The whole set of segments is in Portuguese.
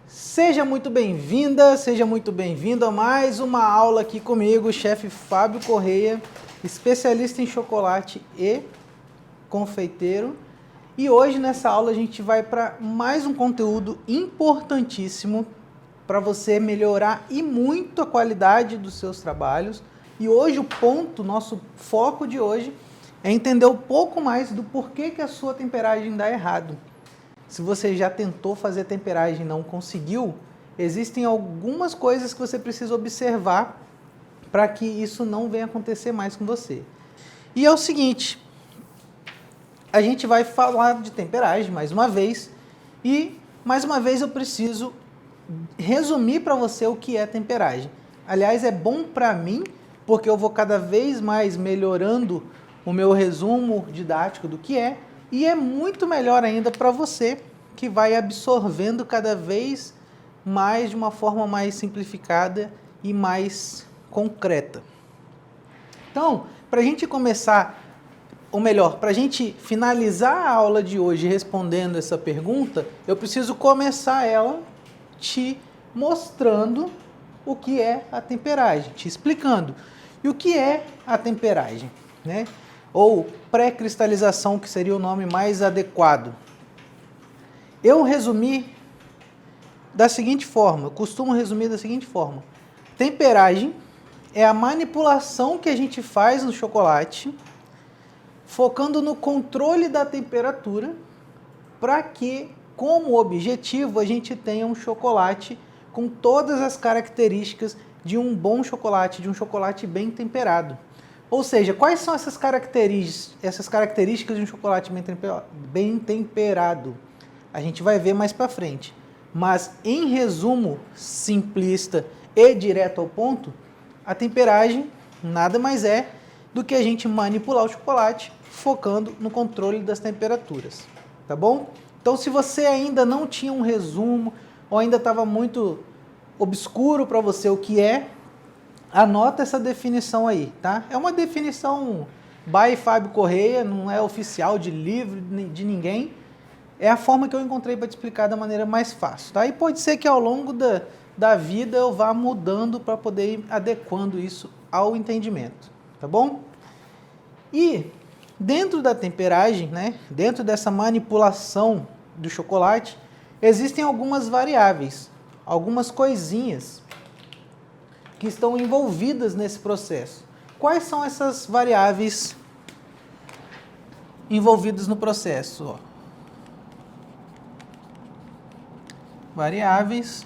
Seja muito bem-vinda, seja muito bem-vindo a mais uma aula aqui comigo, chefe Fábio Correia, especialista em chocolate e confeiteiro. E hoje nessa aula a gente vai para mais um conteúdo importantíssimo para você melhorar e muito a qualidade dos seus trabalhos. E hoje nosso foco de hoje é entender um pouco mais do porquê que a sua temperagem dá errado. Se você já tentou fazer a temperagem e não conseguiu, existem algumas coisas que você precisa observar para que isso não venha acontecer mais com você. E é o seguinte, a gente vai falar de temperagem mais uma vez e mais uma vez eu preciso resumir para você o que é temperagem. Aliás, é bom para mim porque eu vou cada vez mais melhorando o meu resumo didático do que é. E é muito melhor ainda para você, que vai absorvendo cada vez mais de uma forma mais simplificada e mais concreta. Então, para a gente começar, ou melhor, para a gente finalizar a aula de hoje respondendo essa pergunta, eu preciso começar ela te mostrando o que é a temperagem, te explicando. E o que é a temperagem, né? Ou pré-cristalização, que seria o nome mais adequado. Eu resumi da seguinte forma, eu costumo resumir da seguinte forma. Temperagem é a manipulação que a gente faz no chocolate, focando no controle da temperatura, para que, como objetivo, a gente tenha um chocolate com todas as características de um bom chocolate, de um chocolate bem temperado. Ou seja, quais são essas características de um chocolate bem temperado? A gente vai ver mais para frente. Mas, em resumo simplista e direto ao ponto, a temperagem nada mais é do que a gente manipular o chocolate focando no controle das temperaturas. Tá bom? Então, se você ainda não tinha um resumo ou ainda estava muito obscuro para você o que é, anota essa definição aí, tá? É uma definição by Fábio Correia, não é oficial de livro de ninguém. É a forma que eu encontrei para te explicar da maneira mais fácil, tá? E pode ser que ao longo da vida eu vá mudando para poder ir adequando isso ao entendimento, tá bom? E dentro da temperagem, né, dentro dessa manipulação do chocolate, existem algumas variáveis, algumas coisinhas que estão envolvidas nesse processo. Quais são essas variáveis envolvidas no processo? Ó. Variáveis.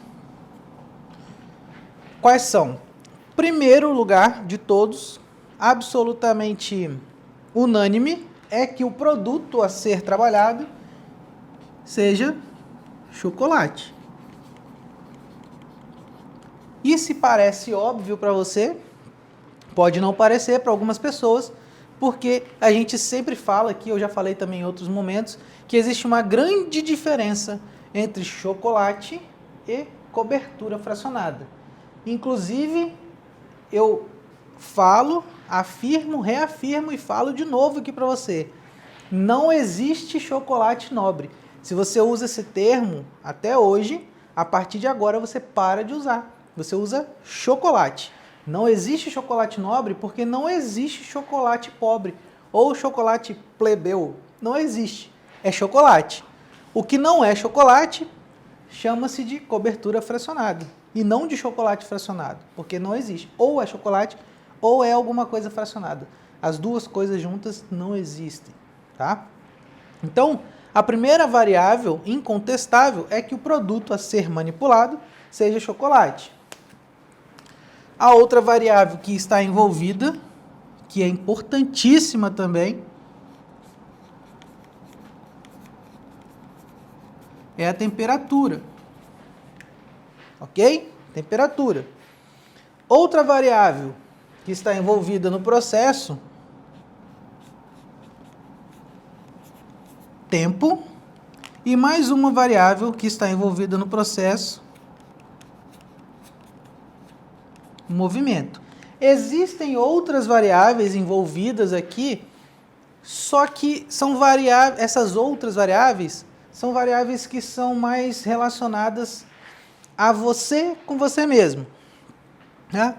Quais são? Primeiro lugar de todos, absolutamente unânime, é que o produto a ser trabalhado seja chocolate. E se parece óbvio para você, pode não parecer para algumas pessoas, porque a gente sempre fala aqui, eu já falei também em outros momentos, que existe uma grande diferença entre chocolate e cobertura fracionada. Inclusive, eu falo, afirmo, reafirmo e falo de novo aqui para você. Não existe chocolate nobre. Se você usa esse termo até hoje, a partir de agora você para de usar. Você usa chocolate. Não existe chocolate nobre porque não existe chocolate pobre ou chocolate plebeu. Não existe. É chocolate. O que não é chocolate chama-se de cobertura fracionada e não de chocolate fracionado, porque não existe. Ou é chocolate ou é alguma coisa fracionada. As duas coisas juntas não existem, tá? Então, a primeira variável incontestável é que o produto a ser manipulado seja chocolate. A outra variável que está envolvida, que é importantíssima também, é a temperatura. Ok? Temperatura. Outra variável que está envolvida no processo, tempo. E mais uma variável que está envolvida no processo, movimento. Existem outras variáveis envolvidas aqui, só que são essas outras variáveis são variáveis que são mais relacionadas a você com você mesmo. Né?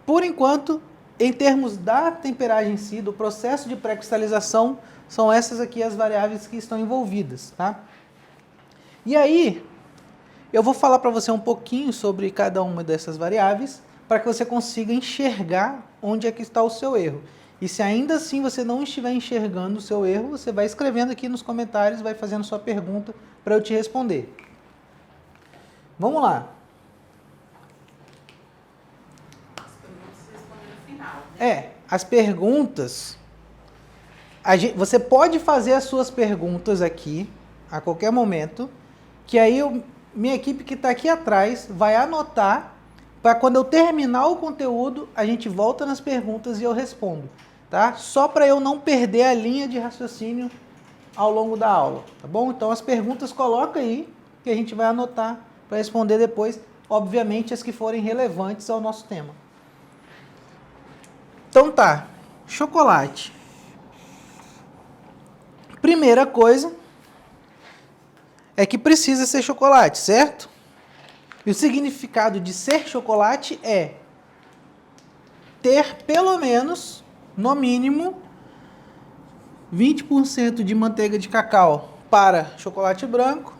Por enquanto, em termos da temperagem em si, do processo de pré-cristalização, são essas aqui as variáveis que estão envolvidas. Tá? E aí, eu vou falar para você um pouquinho sobre cada uma dessas variáveis, para que você consiga enxergar onde é que está o seu erro. E se ainda assim você não estiver enxergando o seu erro, você vai escrevendo aqui nos comentários, vai fazendo sua pergunta para eu te responder. Vamos lá. As perguntas você responde no final, né? As perguntas... você pode fazer as suas perguntas aqui, a qualquer momento, que aí minha equipe que está aqui atrás vai anotar, para quando eu terminar o conteúdo, a gente volta nas perguntas e eu respondo, tá? Só para eu não perder a linha de raciocínio ao longo da aula, tá bom? Então as perguntas coloca aí, que a gente vai anotar para responder depois, obviamente as que forem relevantes ao nosso tema. Então tá, chocolate. Primeira coisa é que precisa ser chocolate, certo? E o significado de ser chocolate é ter pelo menos, no mínimo, 20% de manteiga de cacau para chocolate branco,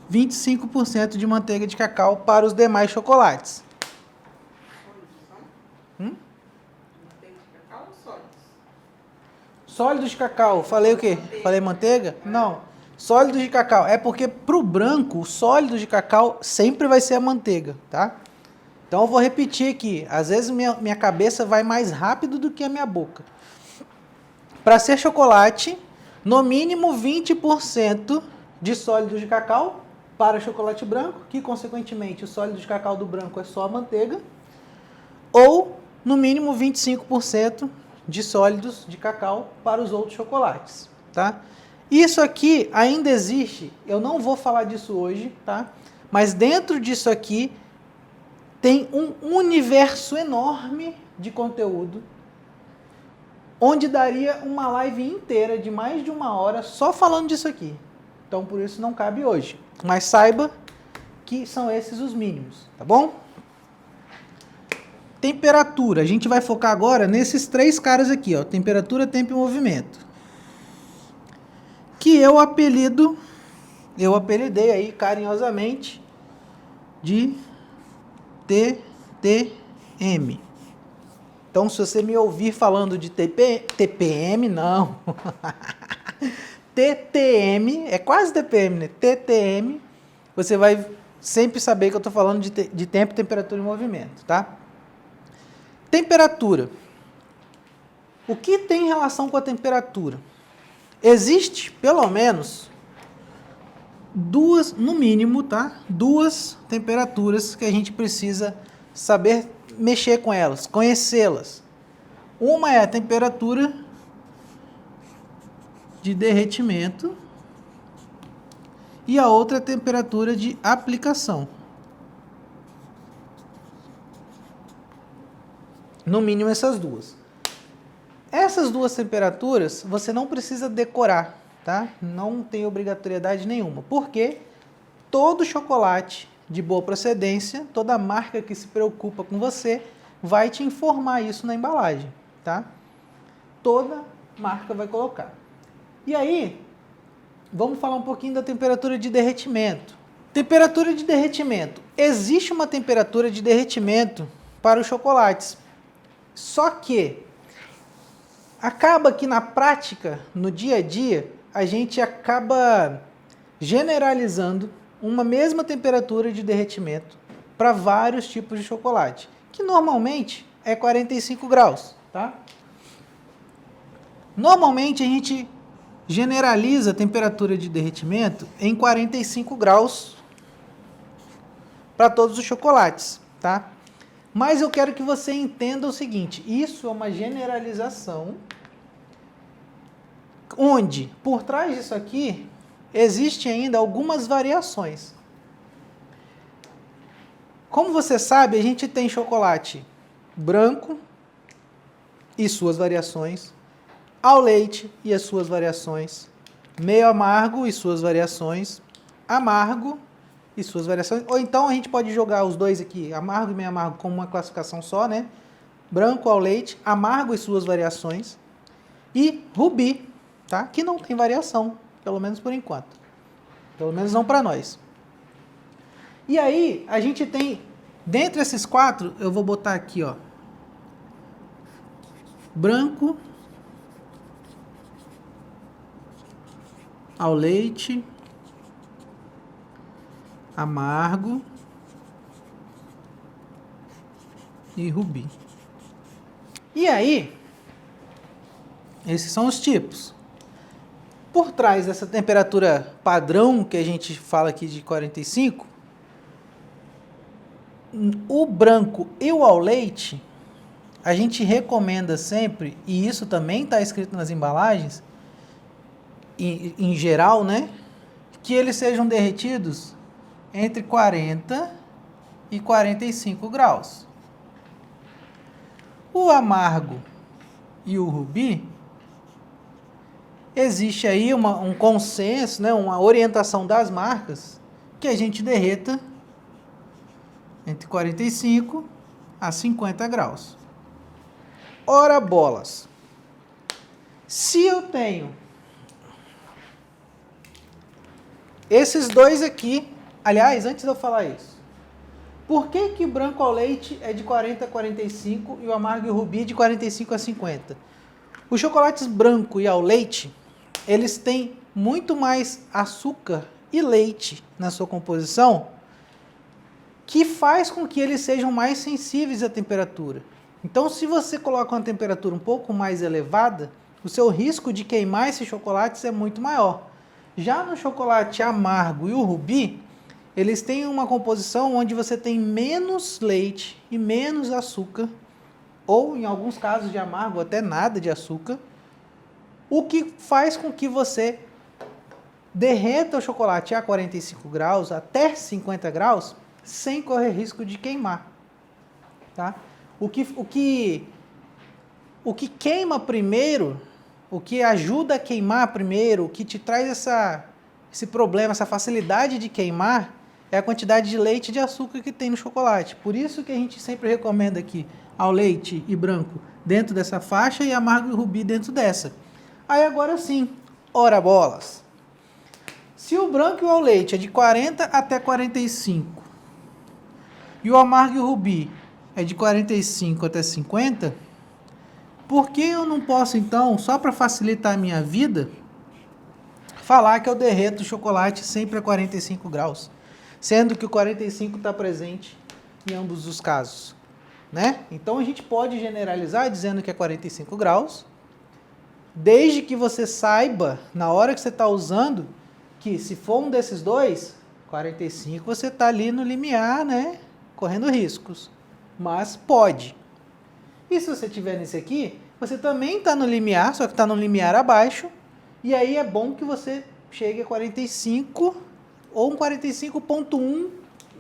25% de manteiga de cacau para os demais chocolates. Manteiga de cacau ou sólidos? Sólidos de cacau, falei o quê? Manteiga. Falei manteiga? Não. Sólidos de cacau. É porque pro branco, o sólido de cacau sempre vai ser a manteiga, tá? Então eu vou repetir aqui. Às vezes minha cabeça vai mais rápido do que a minha boca. Para ser chocolate, no mínimo 20% de sólido de cacau para chocolate branco, que consequentemente o sólido de cacau do branco é só a manteiga, ou no mínimo 25% de sólidos de cacau para os outros chocolates, tá? Isso aqui ainda existe, eu não vou falar disso hoje, tá? Mas dentro disso aqui tem um universo enorme de conteúdo, onde daria uma live inteira de mais de 1 hora só falando disso aqui. Então por isso não cabe hoje. Mas saiba que são esses os mínimos, tá bom? Temperatura, a gente vai focar agora nesses 3 caras aqui, ó, temperatura, tempo e movimento. Que eu apelidei aí carinhosamente de TTM. Então, se você me ouvir falando de TPM, não. TTM, é quase TPM, né? TTM, você vai sempre saber que eu estou falando de tempo, temperatura e movimento, tá? Temperatura. O que tem relação com a temperatura? Existe, pelo menos, no mínimo, tá? 2 temperaturas que a gente precisa saber mexer com elas, conhecê-las. Uma é a temperatura de derretimento e a outra é a temperatura de aplicação. No mínimo essas duas. Essas 2 temperaturas você não precisa decorar, tá? Não tem obrigatoriedade nenhuma. Porque todo chocolate de boa procedência, toda marca que se preocupa com você, vai te informar isso na embalagem, tá? Toda marca vai colocar. E aí, vamos falar um pouquinho da temperatura de derretimento. Temperatura de derretimento. Existe uma temperatura de derretimento para os chocolates. Só que acaba que na prática, no dia a dia, a gente acaba generalizando uma mesma temperatura de derretimento para vários tipos de chocolate, que normalmente é 45 graus, tá? Normalmente a gente generaliza a temperatura de derretimento em 45 graus para todos os chocolates, tá? Mas eu quero que você entenda o seguinte, isso é uma generalização onde, por trás disso aqui, existem ainda algumas variações. Como você sabe, a gente tem chocolate branco e suas variações, ao leite e as suas variações, meio amargo e suas variações, amargo e suas variações. Ou então a gente pode jogar os dois aqui, amargo e meio amargo, como uma classificação só, né? Branco ao leite, amargo e suas variações. E rubi, tá? Que não tem variação, pelo menos por enquanto. Pelo menos não para nós. E aí, a gente tem, dentre esses 4, eu vou botar aqui, ó. Branco ao leite, amargo e rubi. E aí, esses são os tipos. Por trás dessa temperatura padrão que a gente fala aqui de 45, o branco e o ao leite, a gente recomenda sempre, e isso também está escrito nas embalagens, em geral, né? Que eles sejam derretidos entre 40 e 45 graus. O amargo e o rubi, existe aí um consenso, né? Uma orientação das marcas, que a gente derreta entre 45 a 50 graus. Ora bolas! Se eu tenho esses dois aqui, aliás, antes de eu falar isso, por que que branco ao leite é de 40 a 45 e o amargo e o rubi de 45 a 50? Os chocolates branco e ao leite, eles têm muito mais açúcar e leite na sua composição, que faz com que eles sejam mais sensíveis à temperatura. Então, se você coloca uma temperatura um pouco mais elevada, o seu risco de queimar esses chocolates é muito maior. Já no chocolate amargo e o rubi, eles têm uma composição onde você tem menos leite e menos açúcar, ou em alguns casos de amargo até nada de açúcar, o que faz com que você derreta o chocolate a 45 graus, até 50 graus, sem correr risco de queimar. Tá? O que queima primeiro, o que ajuda a queimar primeiro, o que te traz esse problema, essa facilidade de queimar, é a quantidade de leite e de açúcar que tem no chocolate. Por isso que a gente sempre recomenda aqui ao leite e branco dentro dessa faixa e amargo e rubi dentro dessa. Aí agora sim, ora bolas. Se o branco e o ao leite é de 40 até 45 e o amargo e o rubi é de 45 até 50, por que eu não posso então, só para facilitar a minha vida, falar que eu derreto o chocolate sempre a 45 graus, sendo que o 45 está presente em ambos os casos, né? Então a gente pode generalizar dizendo que é 45 graus, desde que você saiba, na hora que você está usando, que se for um desses dois, 45 você está ali no limiar, né? Correndo riscos, mas pode. E se você tiver nesse aqui, você também está no limiar, só que está no limiar abaixo, e aí é bom que você chegue a 45 ou um 45.1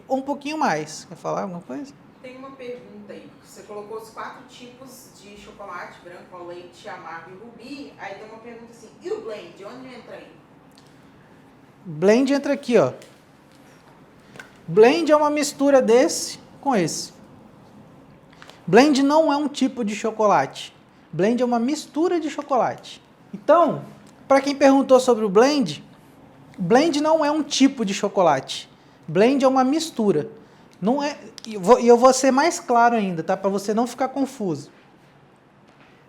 ou um pouquinho mais. Quer falar alguma coisa? Tem uma pergunta aí, porque você colocou os 4 tipos de chocolate, branco, ao leite, amargo e rubi, aí tem uma pergunta assim, e o blend, onde entra aí? Blend entra aqui, ó. Blend é uma mistura desse com esse. Blend não é um tipo de chocolate. Blend é uma mistura de chocolate. Então, para quem perguntou sobre o blend não é um tipo de chocolate. Blend é uma mistura. Não é, e eu vou ser mais claro ainda, tá? Para você não ficar confuso.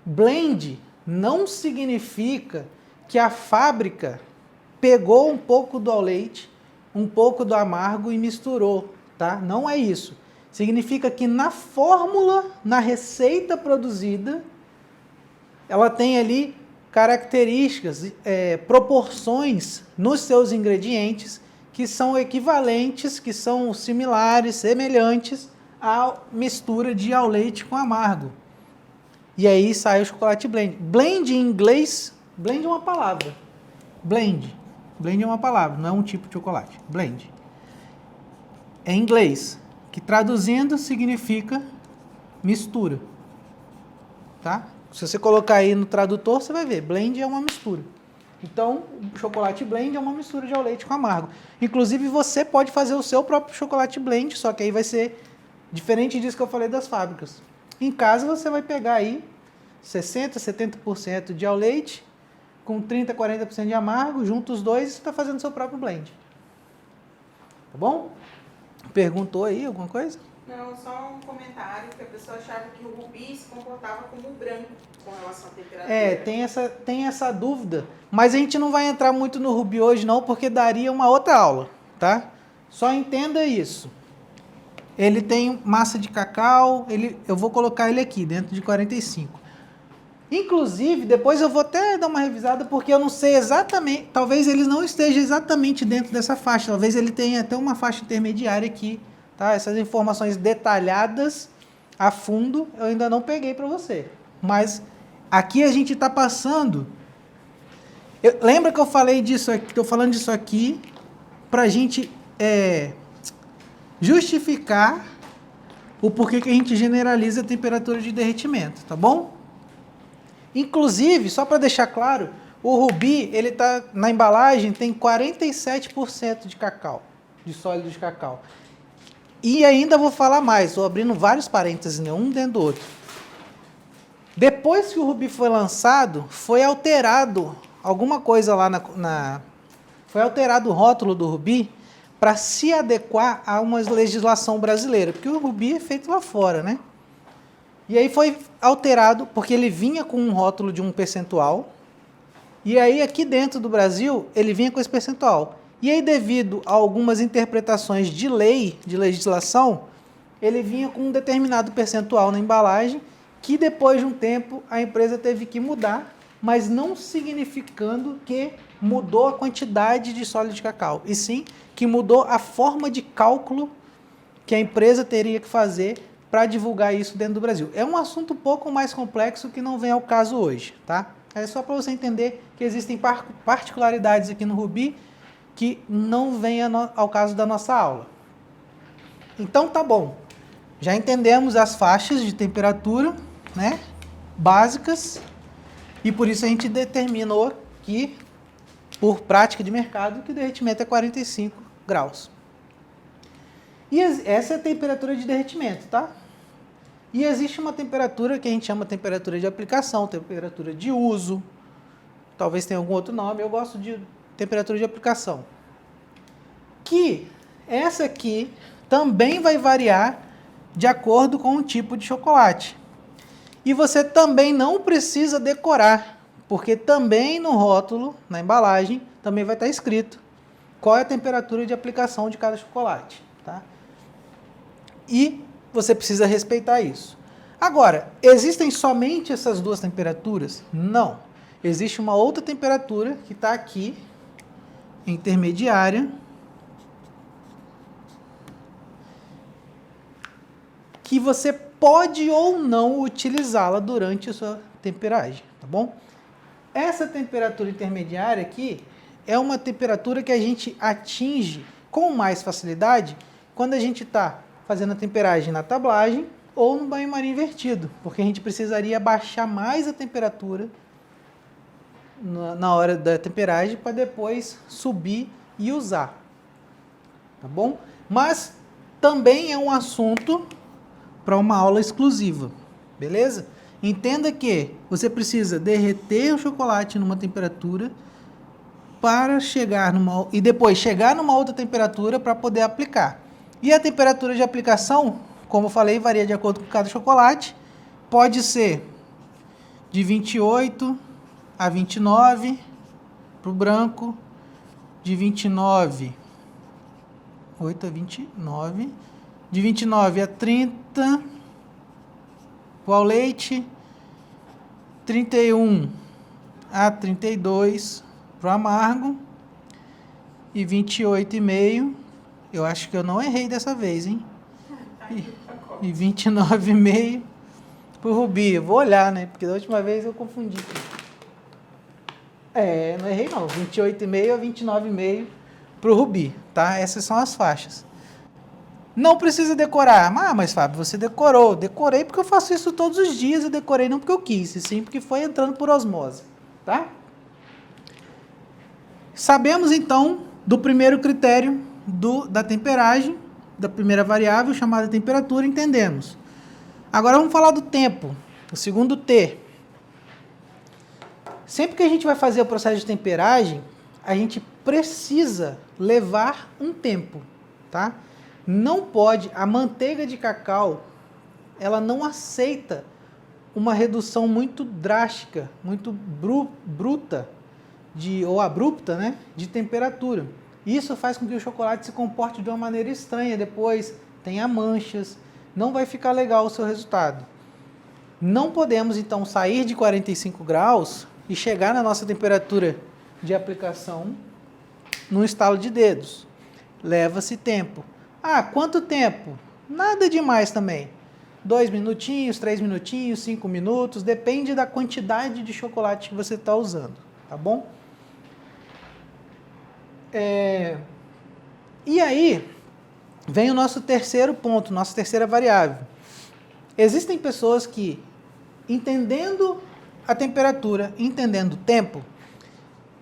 Blend não significa que a fábrica pegou um pouco do ao leite, um pouco do amargo e misturou, tá? Não é isso. Significa que na fórmula, na receita produzida, ela tem ali características, proporções nos seus ingredientes que são equivalentes, que são similares, semelhantes à mistura de ao leite com amargo. E aí sai o chocolate blend. Blend em inglês, blend é uma palavra. Blend. Blend é uma palavra, não é um tipo de chocolate. Blend. É em inglês, que traduzindo significa mistura. Tá? Se você colocar aí no tradutor, você vai ver. Blend é uma mistura. Então, o chocolate blend é uma mistura de ao leite com amargo. Inclusive, você pode fazer o seu próprio chocolate blend, só que aí vai ser diferente disso que eu falei das fábricas. Em casa, você vai pegar aí 60%, 70% de ao leite, com 30%, 40% de amargo, junta os dois e você está fazendo o seu próprio blend. Tá bom? Perguntou aí alguma coisa? Não, só um comentário que a pessoa achava que o rubi se comportava como branco com relação à temperatura. Tem essa dúvida, mas a gente não vai entrar muito no rubi hoje não, porque daria uma outra aula, tá? Só entenda isso. Ele tem massa de cacau, eu vou colocar ele aqui, dentro de 45. Inclusive, depois eu vou até dar uma revisada, porque eu não sei exatamente, talvez ele não esteja exatamente dentro dessa faixa, talvez ele tenha até uma faixa intermediária aqui, tá? Essas informações detalhadas a fundo eu ainda não peguei para você. Mas aqui a gente está passando. Lembra que eu falei disso aqui, estou falando disso aqui para a gente justificar o porquê que a gente generaliza a temperatura de derretimento, tá bom? Inclusive, só para deixar claro, o rubi, ele tá na embalagem, tem 47% de cacau, de sólido de cacau. E ainda vou falar mais, estou abrindo vários parênteses, né, um dentro do outro. Depois que o rubi foi lançado, foi alterado alguma coisa lá foi alterado o rótulo do rubi para se adequar a uma legislação brasileira, porque o rubi é feito lá fora, né? E aí foi alterado, porque ele vinha com um rótulo de um percentual, e aí aqui dentro do Brasil, ele vinha com esse percentual. E aí, devido a algumas interpretações de lei, de legislação, ele vinha com um determinado percentual na embalagem, que depois de um tempo a empresa teve que mudar, mas não significando que mudou a quantidade de sólido de cacau, e sim que mudou a forma de cálculo que a empresa teria que fazer para divulgar isso dentro do Brasil. É um assunto um pouco mais complexo que não vem ao caso hoje, tá? É só para você entender que existem particularidades aqui no rubi que não vem ao caso da nossa aula. Então tá bom. Já entendemos as faixas de temperatura, né, básicas, e por isso a gente determinou que, por prática de mercado, que o derretimento é 45 graus. E essa é a temperatura de derretimento, tá? E existe uma temperatura que a gente chama temperatura de aplicação, temperatura de uso, talvez tenha algum outro nome, eu gosto de temperatura de aplicação. Que essa aqui também vai variar de acordo com o tipo de chocolate. E você também não precisa decorar, porque também no rótulo, na embalagem, também vai estar escrito qual é a temperatura de aplicação de cada chocolate, tá? E você precisa respeitar isso. Agora, existem somente essas duas temperaturas? Não. Existe uma outra temperatura que está aqui, intermediária, que você pode ou não utilizá-la durante a sua temperagem, tá bom? Essa temperatura intermediária aqui é uma temperatura que a gente atinge com mais facilidade quando a gente está fazendo a temperagem na tablagem ou no banho-maria invertido, porque a gente precisaria baixar mais a temperatura na hora da temperagem para depois subir e usar, tá bom? Mas também é um assunto para uma aula exclusiva, beleza? Entenda que você precisa derreter o chocolate numa temperatura para chegar e depois chegar numa outra temperatura para poder aplicar. E a temperatura de aplicação, como eu falei, varia de acordo com cada chocolate. Pode ser de 28 a 29 para o branco, de 29, 8 a 29, de 29 a 30 para o ao leite, 31 a 32 para o amargo e 28,5. Eu acho que eu não errei dessa vez, hein? E 29,5 pro rubi. Eu vou olhar, né? Porque da última vez eu confundi. Não errei não. 28,5 a 29,5 pro rubi, tá? Essas são as faixas. Não precisa decorar. Mas Fábio, você decorou. Decorei porque eu faço isso todos os dias. Eu decorei não porque eu quis, sim porque foi entrando por osmose, tá? Sabemos então do primeiro critério da temperagem, da primeira variável chamada temperatura, entendemos. Agora vamos falar do tempo, o segundo T. Sempre que a gente vai fazer o processo de temperagem, a gente precisa levar um tempo, tá? Não pode, a manteiga de cacau, ela não aceita uma redução muito drástica, muito bruta, ou abrupta, né, de temperatura. Isso faz com que o chocolate se comporte de uma maneira estranha, depois tenha manchas, não vai ficar legal o seu resultado. Não podemos, então, sair de 45 graus e chegar na nossa temperatura de aplicação num estalo de dedos. Leva-se tempo. Ah, quanto tempo? Nada demais também. 2 minutinhos, 3 minutinhos, 5 minutos, depende da quantidade de chocolate que você está usando, tá bom? E aí, vem o nosso terceiro ponto, nossa terceira variável. Existem pessoas que, entendendo a temperatura, entendendo o tempo,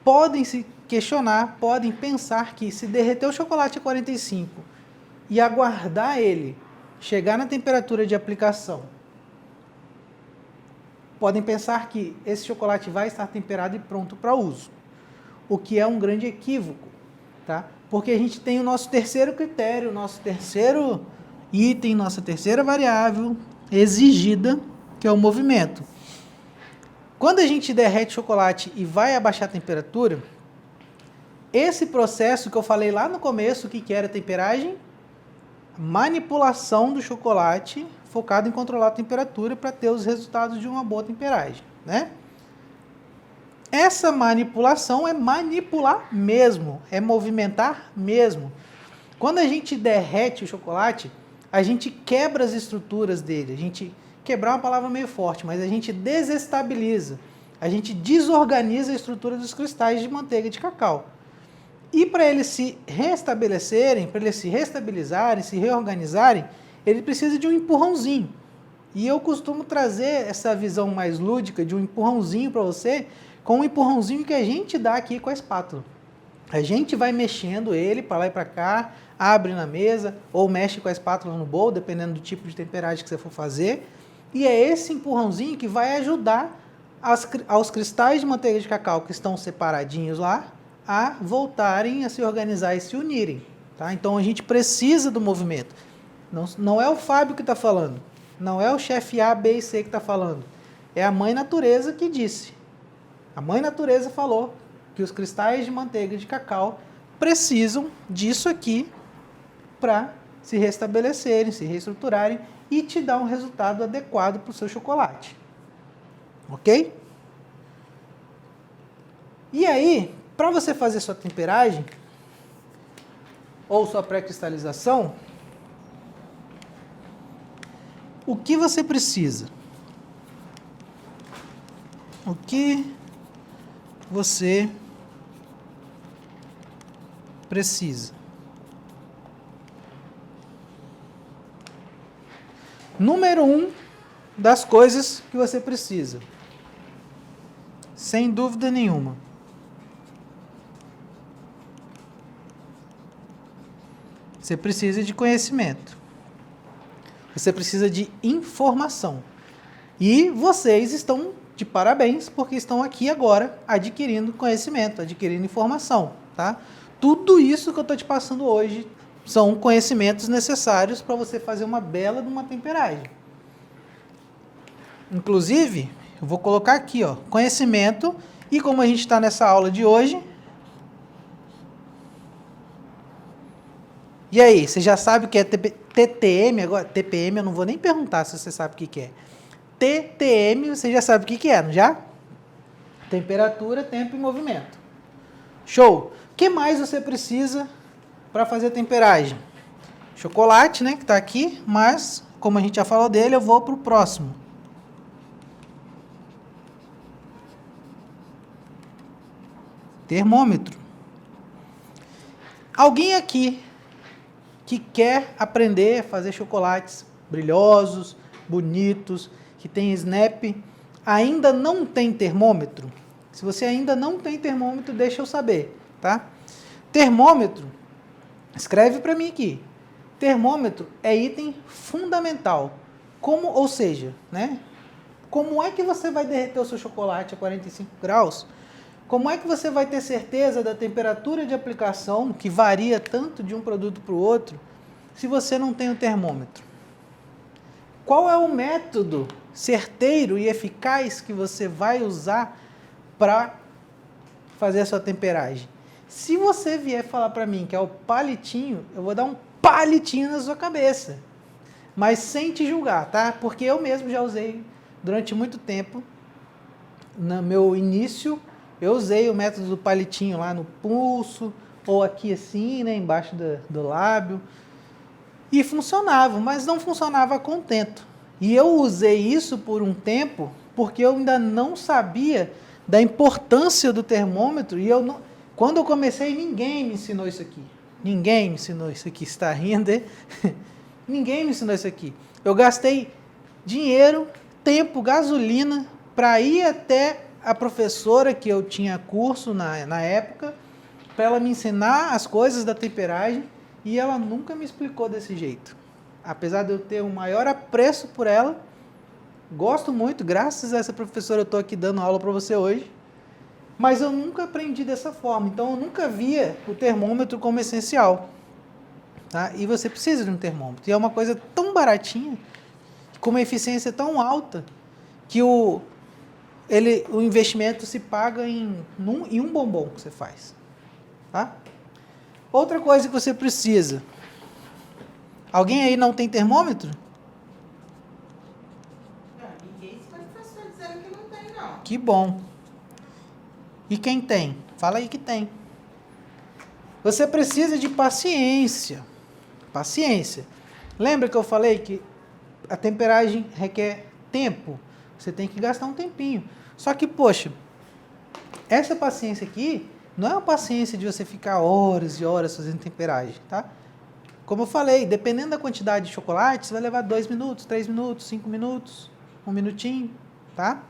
podem se questionar, podem pensar que se derreter o chocolate a 45 e aguardar ele chegar na temperatura de aplicação, podem pensar que esse chocolate vai estar temperado e pronto para uso, o que é um grande equívoco, tá? Porque a gente tem o nosso terceiro critério, o nosso terceiro item, nossa terceira variável exigida, que é o movimento. Quando a gente derrete o chocolate e vai abaixar a temperatura, esse processo que eu falei lá no começo, o que era temperagem? Manipulação do chocolate focado em controlar a temperatura para ter os resultados de uma boa temperagem, né? Essa manipulação é manipular mesmo, é movimentar mesmo. Quando a gente derrete o chocolate, a gente quebra as estruturas dele. A gente quebrar é uma palavra meio forte, mas a gente desestabiliza, a gente desorganiza a estrutura dos cristais de manteiga de cacau. E para eles se restabelecerem, para eles se restabilizarem, se reorganizarem, ele precisa de um empurrãozinho. E eu costumo trazer essa visão mais lúdica de um empurrãozinho para você, com um empurrãozinho que a gente dá aqui com a espátula. A gente vai mexendo ele para lá e para cá, abre na mesa, ou mexe com a espátula no bowl, dependendo do tipo de temperagem que você for fazer. E é esse empurrãozinho que vai ajudar aos cristais de manteiga de cacau que estão separadinhos lá, a voltarem a se organizar e se unirem. Tá? Então a gente precisa do movimento. Não é o Fábio que está falando, não é o chefe A, B e C que está falando. É a mãe natureza que disse. A mãe natureza falou que os cristais de manteiga de cacau precisam disso aqui para se restabelecerem, se reestruturarem e te dar um resultado adequado para o seu chocolate. Ok? E aí, para você fazer sua temperagem ou sua pré-cristalização, o que você precisa? O que você precisa? Número 1 das coisas que você precisa, sem dúvida nenhuma, você precisa de conhecimento. Você precisa de informação. E vocês estão de parabéns, porque estão aqui agora adquirindo conhecimento, adquirindo informação, tá? Tudo isso que eu estou te passando hoje são conhecimentos necessários para você fazer uma bela de uma temperagem. Inclusive, eu vou colocar aqui, ó, conhecimento, e como a gente está nessa aula de hoje, e aí, você já sabe o que é TTM? Agora, TPM eu não vou nem perguntar se você sabe o que é. TTM, você já sabe o que é, não já? Temperatura, tempo e movimento. Show! O que mais você precisa para fazer a temperagem? Chocolate, né, que está aqui, mas, como a gente já falou dele, eu vou para o próximo. Termômetro. Alguém aqui que quer aprender a fazer chocolates brilhosos, bonitos, que tem snap, ainda não tem termômetro? Se você ainda não tem termômetro, deixa eu saber, tá? Termômetro, escreve para mim aqui. Termômetro é item fundamental. Ou seja, né? Como é que você vai derreter o seu chocolate a 45 graus? Como é que você vai ter certeza da temperatura de aplicação, que varia tanto de um produto para o outro, se você não tem o termômetro? Qual é o método certeiro e eficaz que você vai usar para fazer a sua temperagem? Se você vier falar para mim que é o palitinho, eu vou dar um palitinho na sua cabeça. Mas sem te julgar, tá? Porque eu mesmo já usei durante muito tempo. No meu início, eu usei o método do palitinho lá no pulso, ou aqui assim, né, embaixo do lábio. E funcionava, mas não funcionava a contento. E eu usei isso por um tempo, porque eu ainda não sabia da importância do termômetro. E quando eu comecei, ninguém me ensinou isso aqui. Ninguém me ensinou isso aqui. Está rindo, hein? Ninguém me ensinou isso aqui. Eu gastei dinheiro, tempo, gasolina para ir até a professora que eu tinha curso na época, para ela me ensinar as coisas da temperagem, e ela nunca me explicou desse jeito. Apesar de eu ter um maior apreço por ela, gosto muito, graças a essa professora eu estou aqui dando aula para você hoje, mas eu nunca aprendi dessa forma, então eu nunca via o termômetro como essencial. Tá? E você precisa de um termômetro, e é uma coisa tão baratinha, com uma eficiência tão alta, que o investimento se paga em um bombom que você faz. Tá? Outra coisa que você precisa. Alguém aí não tem termômetro? Não, ninguém se manifestou dizendo que não tem, não. Que bom. E quem tem? Fala aí que tem. Você precisa de paciência. Paciência. Lembra que eu falei que a temperagem requer tempo? Você tem que gastar um tempinho. Só que, poxa, essa paciência aqui não é uma paciência de você ficar horas e horas fazendo temperagem, tá? Como eu falei, dependendo da quantidade de chocolate, você vai levar 2 minutos, 3 minutos, 5 minutos, 1 minutinho, tá?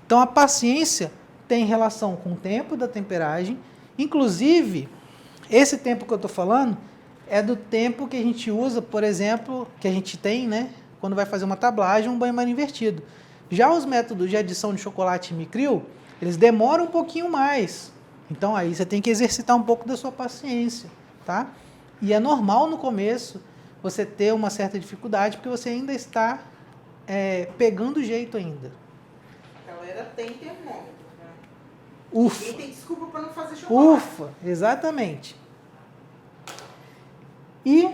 Então, a paciência tem relação com o tempo da temperagem. Inclusive, esse tempo que eu estou falando é do tempo que a gente usa, por exemplo, que a gente tem, né? Quando vai fazer uma tablagem, um banho-maria invertido. Já os métodos de adição de chocolate Micril, eles demoram um pouquinho mais. Então, aí você tem que exercitar um pouco da sua paciência, tá? E é normal no começo você ter uma certa dificuldade, porque você ainda está pegando o jeito ainda. A galera tem termômetro, né? Ufa! E tem desculpa para não fazer chocolate. Ufa! Exatamente. E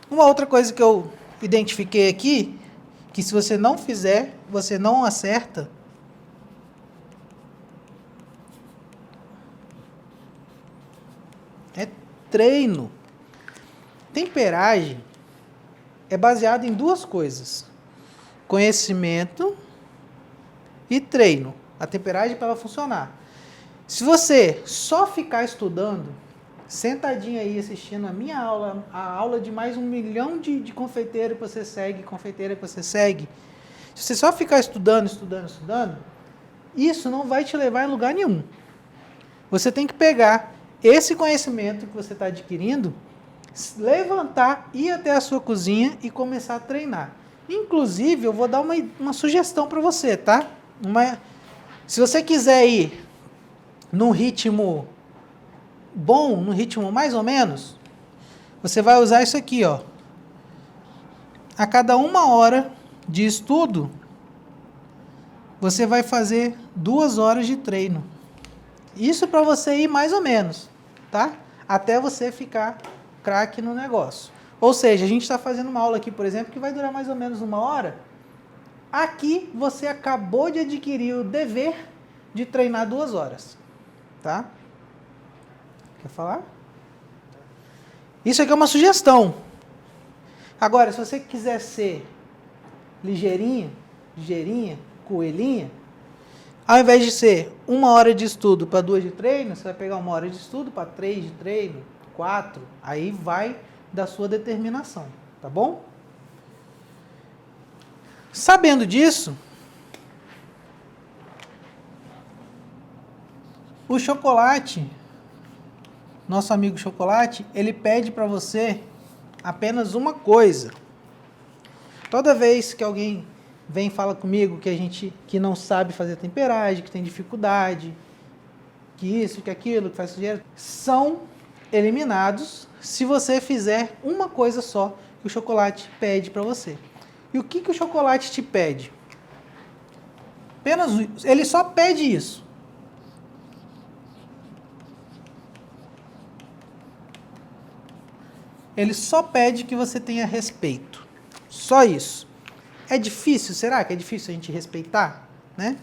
uma outra coisa que eu identifiquei aqui, que se você não fizer, você não acerta. É treino. Temperagem é baseada em 2 coisas: conhecimento e treino. A temperagem para ela funcionar. Se você só ficar estudando, sentadinho aí assistindo a minha aula, a aula de mais 1 milhão de confeiteiro que você segue, confeiteira que você segue, se você só ficar estudando, isso não vai te levar em lugar nenhum. Você tem que pegar esse conhecimento que você está adquirindo, levantar, ir até a sua cozinha e começar a treinar. Inclusive, eu vou dar uma sugestão para você, tá? Se você quiser ir num ritmo bom, num ritmo mais ou menos, você vai usar isso aqui, ó. A cada 1 hora de estudo, você vai fazer 2 horas de treino. Isso para você ir mais ou menos, tá? Até você ficar craque no negócio. Ou seja, a gente está fazendo uma aula aqui, por exemplo, que vai durar mais ou menos 1 hora. Aqui você acabou de adquirir o dever de treinar 2 horas, tá? Quer falar? Isso aqui é uma sugestão. Agora, se você quiser ser ligeirinha, coelhinha, ao invés de ser 1 hora de estudo para 2 de treino, você vai pegar 1 hora de estudo para 3 de treino, 4, aí vai da sua determinação, tá bom? Sabendo disso, o chocolate nosso amigo chocolate, ele pede para você apenas uma coisa. Toda vez que alguém vem e fala comigo que não sabe fazer temperagem, que tem dificuldade, que isso, que aquilo, que faz sujeira, são eliminados se você fizer uma coisa só que o chocolate pede para você. E o que o chocolate te pede? Apenas ele só pede isso. Ele só pede que você tenha respeito. Só isso. É difícil? Será que é difícil a gente respeitar? Né?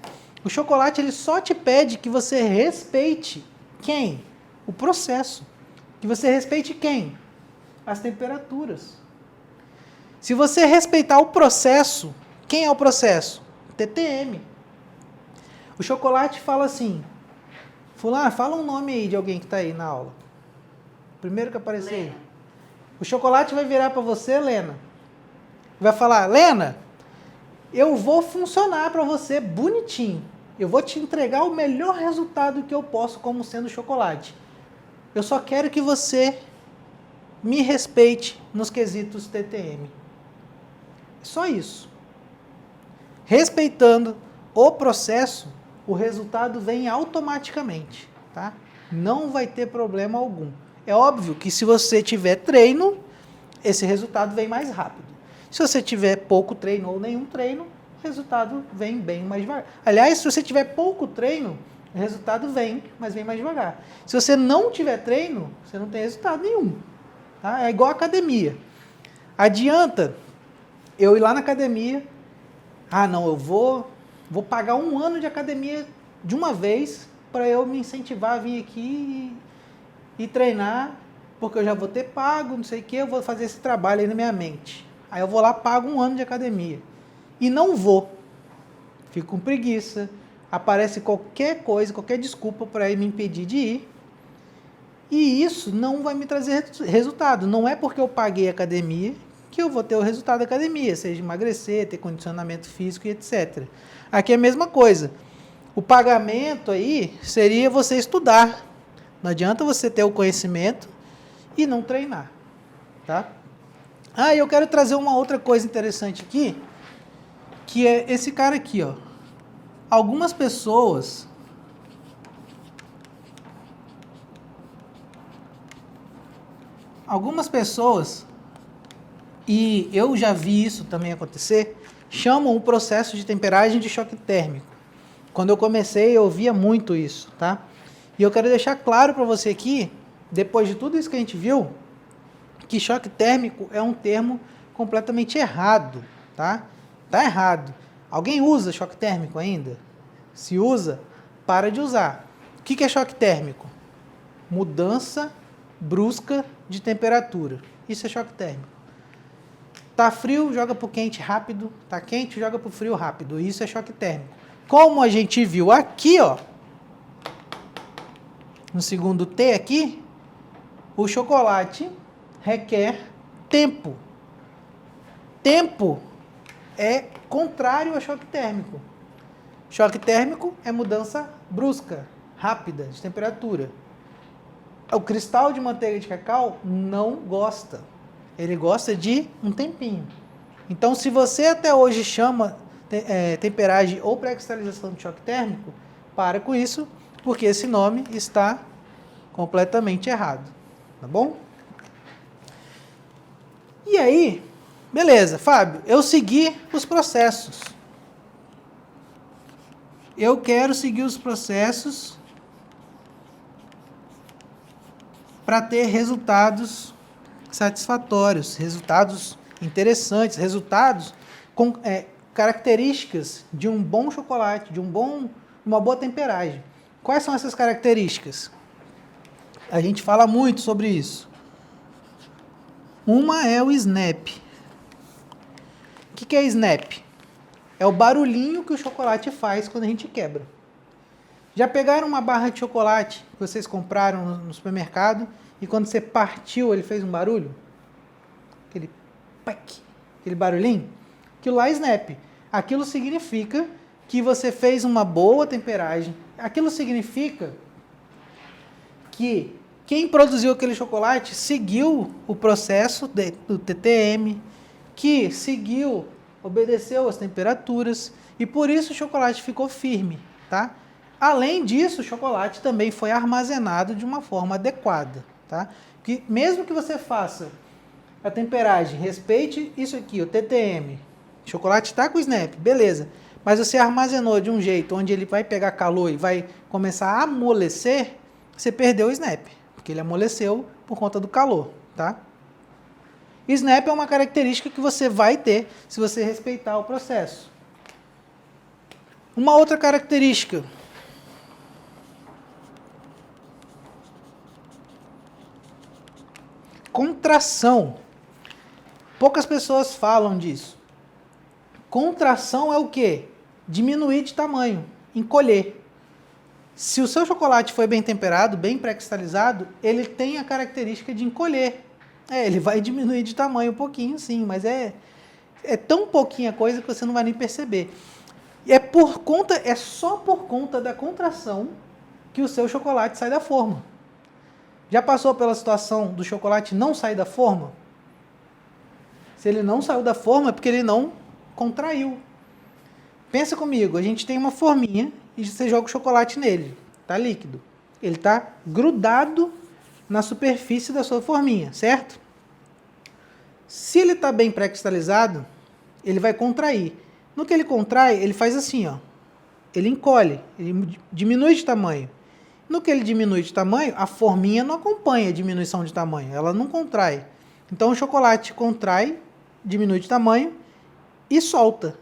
O chocolate ele só te pede que você respeite quem? O processo. Que você respeite quem? As temperaturas. Se você respeitar o processo, quem é o processo? TTM. O chocolate fala assim, fulano, fala um nome aí de alguém que está aí na aula. Primeiro que aparecer aí. O chocolate vai virar para você, Lena. Vai falar, Lena, eu vou funcionar para você bonitinho. Eu vou te entregar o melhor resultado que eu posso como sendo chocolate. Eu só quero que você me respeite nos quesitos TTM. Só isso. Respeitando o processo, o resultado vem automaticamente, tá? Não vai ter problema algum. É óbvio que se você tiver treino, esse resultado vem mais rápido. Se você tiver pouco treino ou nenhum treino, o resultado vem bem mais devagar. Aliás, se você tiver pouco treino, o resultado vem, mas vem mais devagar. Se você não tiver treino, você não tem resultado nenhum. Tá? É igual a academia. Adianta eu ir lá na academia, não, eu vou pagar 1 ano de academia de uma vez para eu me incentivar a vir aqui e treinar, porque eu já vou ter pago, não sei o que, eu vou fazer esse trabalho aí na minha mente. Aí eu vou lá, pago 1 ano de academia. E não vou. Fico com preguiça, aparece qualquer coisa, qualquer desculpa para me impedir de ir. E isso não vai me trazer resultado. Não é porque eu paguei a academia que eu vou ter o resultado da academia, seja emagrecer, ter condicionamento físico e etc. Aqui é a mesma coisa. O pagamento aí seria você estudar. Não adianta você ter o conhecimento e não treinar. Tá? E eu quero trazer uma outra coisa interessante aqui, que é esse cara aqui, ó. Algumas pessoas e eu já vi isso também acontecer, chamam o processo de temperagem de choque térmico. Quando eu comecei, eu via muito isso, tá? E eu quero deixar claro para você aqui, depois de tudo isso que a gente viu, que choque térmico é um termo completamente errado, tá? Tá errado. Alguém usa choque térmico ainda? Se usa, para de usar. O que é choque térmico? Mudança brusca de temperatura. Isso é choque térmico. Tá frio, joga pro quente rápido. Tá quente, joga pro frio rápido. Isso é choque térmico. Como a gente viu aqui, ó, no segundo T aqui, o chocolate requer tempo. Tempo é contrário ao choque térmico. Choque térmico é mudança brusca, rápida, de temperatura. O cristal de manteiga de cacau não gosta. Ele gosta de um tempinho. Então, se você até hoje chama temperagem ou pré-cristalização de choque térmico, para com isso, porque esse nome está completamente errado. Tá bom? E aí, beleza, Fábio, eu segui os processos. Eu quero seguir os processos para ter resultados satisfatórios, resultados interessantes, resultados com características de um bom chocolate, de uma boa temperagem. Quais são essas características? A gente fala muito sobre isso. Uma é o snap. O que é snap? É o barulhinho que o chocolate faz quando a gente quebra. Já pegaram uma barra de chocolate que vocês compraram no supermercado e quando você partiu ele fez um barulho? Aquele pack, aquele barulhinho? Aquilo lá é snap. Aquilo significa que você fez uma boa temperagem. Aquilo significa que quem produziu aquele chocolate seguiu o processo do TTM, que seguiu, obedeceu as temperaturas, e por isso o chocolate ficou firme, tá? Além disso, o chocolate também foi armazenado de uma forma adequada, tá? Que mesmo que você faça a temperagem, respeite isso aqui, o TTM, o chocolate está com o snap, beleza, mas você armazenou de um jeito onde ele vai pegar calor e vai começar a amolecer, você perdeu o snap, porque ele amoleceu por conta do calor, tá? Snap é uma característica que você vai ter se você respeitar o processo. Uma outra característica. Contração. Poucas pessoas falam disso. Contração é o quê? Diminuir de tamanho, encolher. Se o seu chocolate foi bem temperado, bem pré-cristalizado, ele tem a característica de encolher. Ele vai diminuir de tamanho um pouquinho, sim, mas é tão pouquinha coisa que você não vai nem perceber. E é só por conta da contração que o seu chocolate sai da forma. Já passou pela situação do chocolate não sair da forma? Se ele não saiu da forma é porque ele não contraiu. Pensa comigo, a gente tem uma forminha e você joga o chocolate nele, tá líquido. Ele tá grudado na superfície da sua forminha, certo? Se ele está bem pré-cristalizado, ele vai contrair. No que ele contrai, ele faz assim, ó. Ele encolhe, ele diminui de tamanho. No que ele diminui de tamanho, a forminha não acompanha a diminuição de tamanho, ela não contrai. Então o chocolate contrai, diminui de tamanho e solta.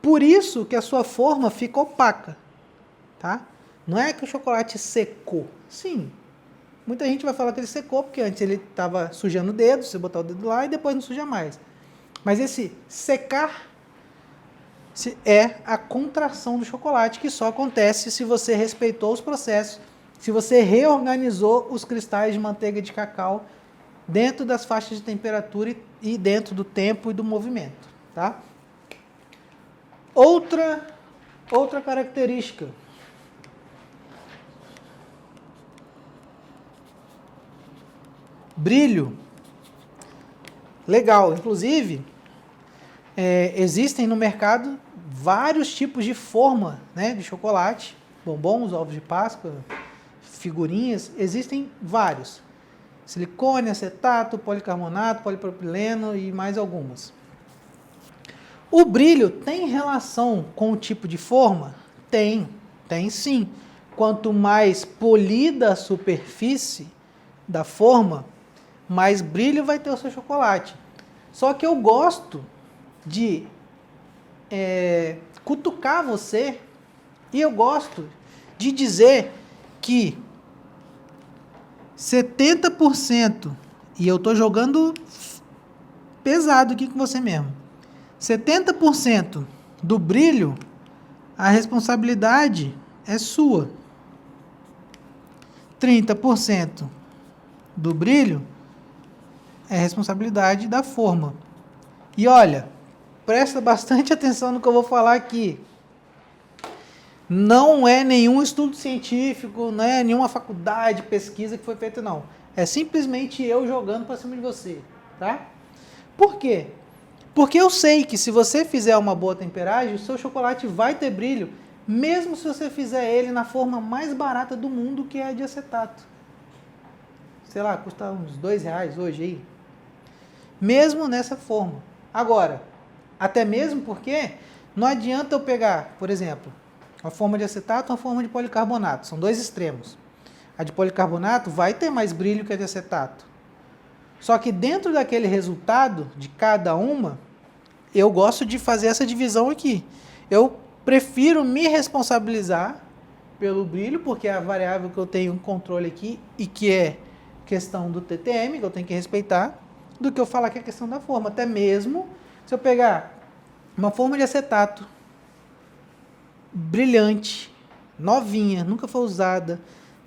Por isso que a sua forma fica opaca, tá? Não é que o chocolate secou. Sim, muita gente vai falar que ele secou, porque antes ele estava sujando o dedo, você botar o dedo lá e depois não suja mais. Mas esse secar é a contração do chocolate, que só acontece se você respeitou os processos, se você reorganizou os cristais de manteiga de cacau dentro das faixas de temperatura e dentro do tempo e do movimento, tá? Outra característica. Brilho. Legal. Inclusive, existem no mercado vários tipos de forma, né, de chocolate. Bombons, ovos de Páscoa, figurinhas. Existem vários. Silicone, acetato, policarbonato, polipropileno e mais algumas. O brilho tem relação com o tipo de forma? Tem sim. Quanto mais polida a superfície da forma, mais brilho vai ter o seu chocolate. Só que eu gosto de cutucar você e eu gosto de dizer que 70%, e eu estou jogando pesado aqui com você mesmo, 70% do brilho, a responsabilidade é sua. 30% do brilho é responsabilidade da forma. E olha, presta bastante atenção no que eu vou falar aqui. Não é nenhum estudo científico, não é nenhuma faculdade, pesquisa que foi feita, não. É simplesmente eu jogando para cima de você, tá? Por quê? Porque eu sei que se você fizer uma boa temperagem, o seu chocolate vai ter brilho, mesmo se você fizer ele na forma mais barata do mundo, que é a de acetato. Sei lá, custa uns R$2 hoje aí. Mesmo nessa forma. Agora, até mesmo porque não adianta eu pegar, por exemplo, uma forma de acetato e uma forma de policarbonato. São dois extremos. A de policarbonato vai ter mais brilho que a de acetato. Só que dentro daquele resultado de cada uma, eu gosto de fazer essa divisão aqui. Eu prefiro me responsabilizar pelo brilho, porque é a variável que eu tenho controle aqui e que é questão do TTM, que eu tenho que respeitar, do que eu falar que é questão da forma. Até mesmo se eu pegar uma forma de acetato brilhante, novinha, nunca foi usada,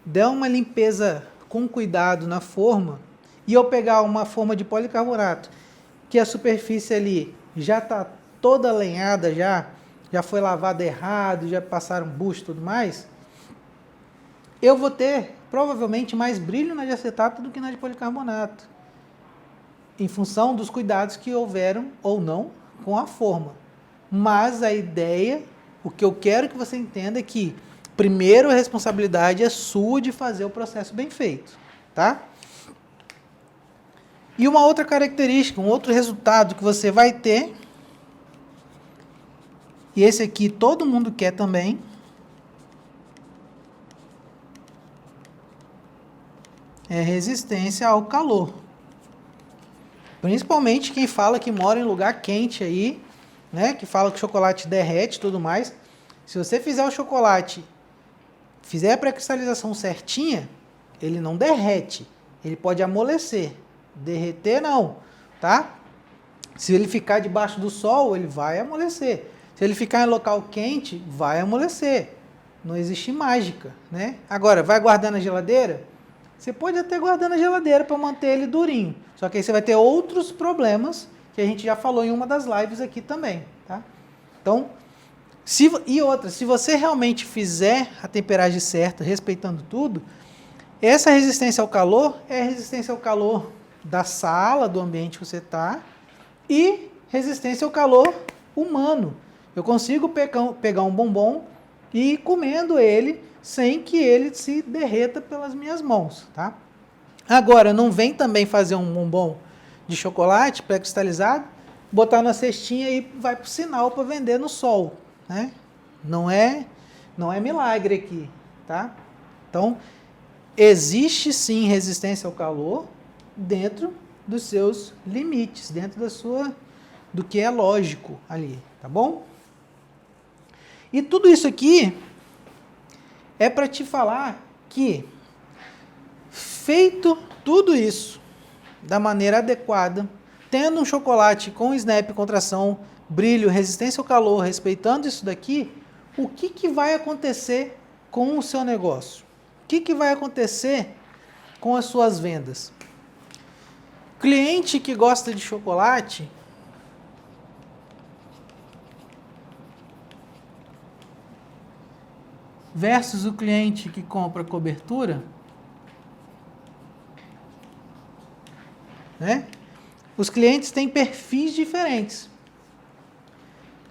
der uma limpeza com cuidado na forma, e eu pegar uma forma de policarbonato, que a superfície ali já está toda lenhada, já foi lavada errado, já passaram bucho e tudo mais, eu vou ter provavelmente mais brilho na de acetato do que na de policarbonato, em função dos cuidados que houveram ou não com a forma. Mas a ideia, o que eu quero que você entenda é que, primeiro, a responsabilidade é sua de fazer o processo bem feito, tá? E uma outra característica, um outro resultado que você vai ter, e esse aqui todo mundo quer também, é resistência ao calor. Principalmente quem fala que mora em lugar quente aí, né? Que fala que o chocolate derrete e tudo mais. Se você fizer o chocolate, fizer a pré-cristalização certinha, ele não derrete. Ele pode amolecer. Derreter não, tá? Se ele ficar debaixo do sol, ele vai amolecer. Se ele ficar em local quente, vai amolecer. Não existe mágica, né? Agora, vai guardar na geladeira? Você pode até guardar na geladeira para manter ele durinho. Só que aí você vai ter outros problemas que a gente já falou em uma das lives aqui também, tá? Então, se você realmente fizer a temperagem certa, respeitando tudo, essa resistência ao calor é a resistência ao calor da sala, do ambiente que você está, e resistência ao calor humano. Eu consigo pegar um bombom e ir comendo ele sem que ele se derreta pelas minhas mãos, tá? Agora, não vem também fazer um bombom de chocolate pré-cristalizado, botar na cestinha e vai para o sinal para vender no sol, né? Não é milagre aqui, tá? Então, existe sim resistência ao calor dentro dos seus limites, dentro do que é lógico ali, tá bom? E tudo isso aqui é para te falar que, feito tudo isso da maneira adequada, tendo um chocolate com snap, contração, brilho, resistência ao calor, respeitando isso daqui, o que vai acontecer com o seu negócio? O que vai acontecer com as suas vendas? Cliente que gosta de chocolate versus o cliente que compra cobertura, né? Os clientes têm perfis diferentes.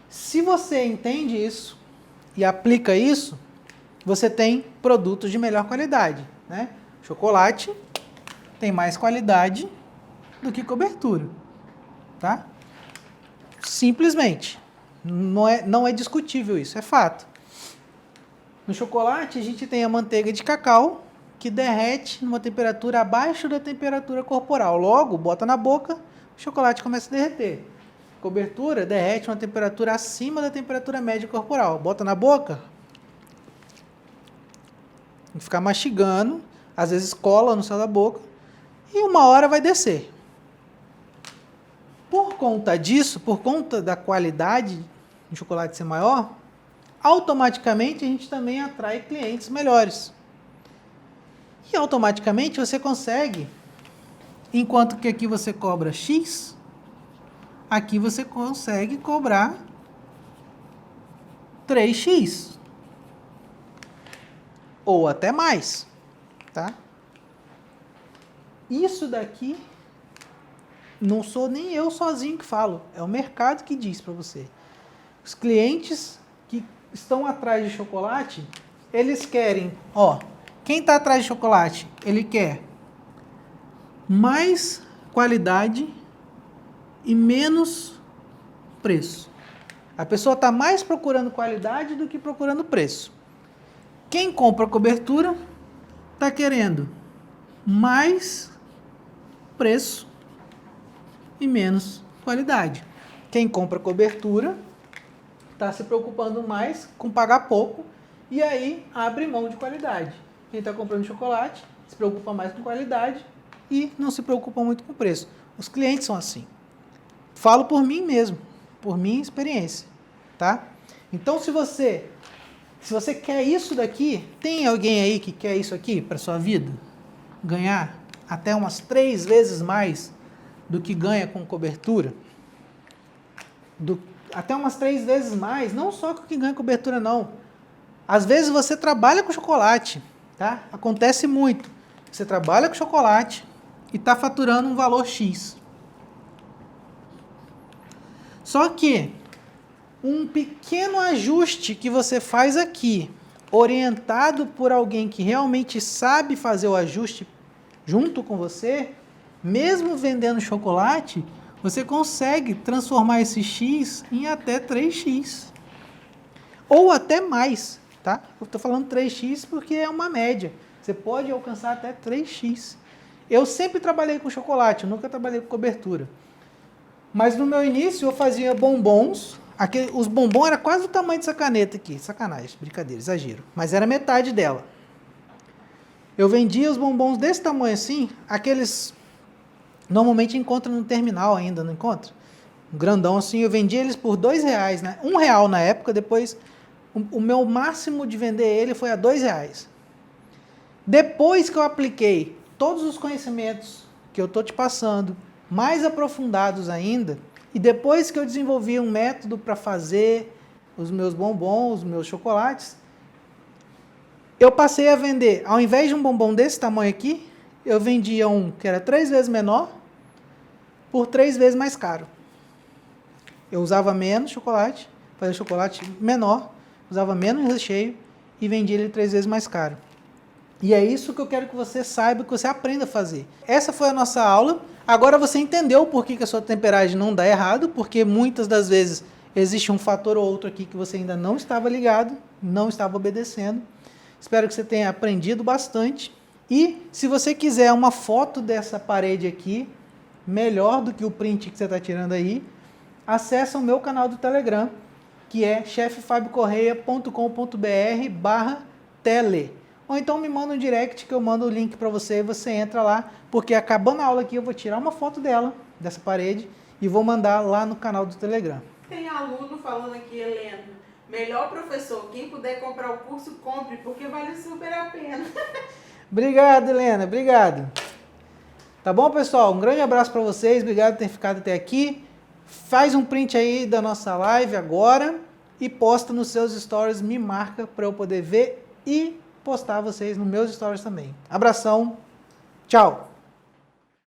Se você entende isso e aplica isso, você tem produtos de melhor qualidade, né? Chocolate tem mais qualidade do que cobertura, tá? Simplesmente. Não é discutível isso, é fato. No chocolate, a gente tem a manteiga de cacau, que derrete numa temperatura abaixo da temperatura corporal. Logo, bota na boca, o chocolate começa a derreter. Cobertura derrete uma temperatura acima da temperatura média corporal. Bota na boca, fica mastigando, às vezes cola no céu da boca, e uma hora vai descer. Por conta disso, por conta da qualidade do chocolate ser maior, automaticamente a gente também atrai clientes melhores. E automaticamente você consegue, enquanto que aqui você cobra X, aqui você consegue cobrar 3x. Ou até mais, tá? Isso daqui não sou nem eu sozinho que falo, é o mercado que diz para você. Os clientes que estão atrás de chocolate, eles querem, quem está atrás de chocolate, ele quer mais qualidade e menos preço. A pessoa está mais procurando qualidade do que procurando preço. Quem compra cobertura está querendo mais preço e menos qualidade. Quem compra cobertura está se preocupando mais com pagar pouco e aí abre mão de qualidade. Quem está comprando chocolate se preocupa mais com qualidade e não se preocupa muito com preço. Os clientes são assim. Falo por mim mesmo, por minha experiência, tá? Então, se você quer isso daqui, tem alguém aí que quer isso aqui para sua vida? Ganhar até umas 3 vezes mais do que ganha com cobertura? Até umas 3 vezes mais, não só com o que ganha cobertura, não. Às vezes você trabalha com chocolate, tá? Acontece muito. Você trabalha com chocolate e está faturando um valor X. Só que um pequeno ajuste que você faz aqui, orientado por alguém que realmente sabe fazer o ajuste junto com você, mesmo vendendo chocolate, você consegue transformar esse X em até 3X. Ou até mais, tá? Eu estou falando 3X porque é uma média. Você pode alcançar até 3X. Eu sempre trabalhei com chocolate, eu nunca trabalhei com cobertura. Mas no meu início eu fazia bombons. Os bombons eram quase o tamanho dessa caneta aqui. Sacanagem, brincadeira, exagero. Mas era metade dela. Eu vendia os bombons desse tamanho assim, aqueles... Normalmente encontra no terminal ainda, não encontra? Um grandão assim, eu vendia eles por R$2, né? R$1 na época, depois... O meu máximo de vender ele foi a R$2. Depois que eu apliquei todos os conhecimentos que eu estou te passando, mais aprofundados ainda, e depois que eu desenvolvi um método para fazer os meus bombons, os meus chocolates, eu passei a vender, ao invés de um bombom desse tamanho aqui, eu vendia um que era 3 vezes menor, por 3 vezes mais caro. Eu usava menos chocolate, fazia chocolate menor, usava menos recheio e vendia ele 3 vezes mais caro. E é isso que eu quero que você saiba, que você aprenda a fazer. Essa foi a nossa aula. Agora você entendeu por que a sua temperagem não dá errado, porque muitas das vezes existe um fator ou outro aqui que você ainda não estava ligado, não estava obedecendo. Espero que você tenha aprendido bastante. E se você quiser uma foto dessa parede aqui, melhor do que o print que você está tirando aí, acessa o meu canal do Telegram, que é chefefabiocorreia.com.br/tele. Ou então me manda um direct que eu mando o link para você e você entra lá, porque acabando a aula aqui eu vou tirar uma foto dela, dessa parede, e vou mandar lá no canal do Telegram. Tem aluno falando aqui, Helena, melhor professor, quem puder comprar o curso, compre, porque vale super a pena. Obrigado, Helena, obrigado. Tá bom, pessoal? Um grande abraço para vocês, obrigado por ter ficado até aqui. Faz um print aí da nossa live agora e posta nos seus stories, me marca para eu poder ver e postar vocês nos meus stories também. Abração, tchau!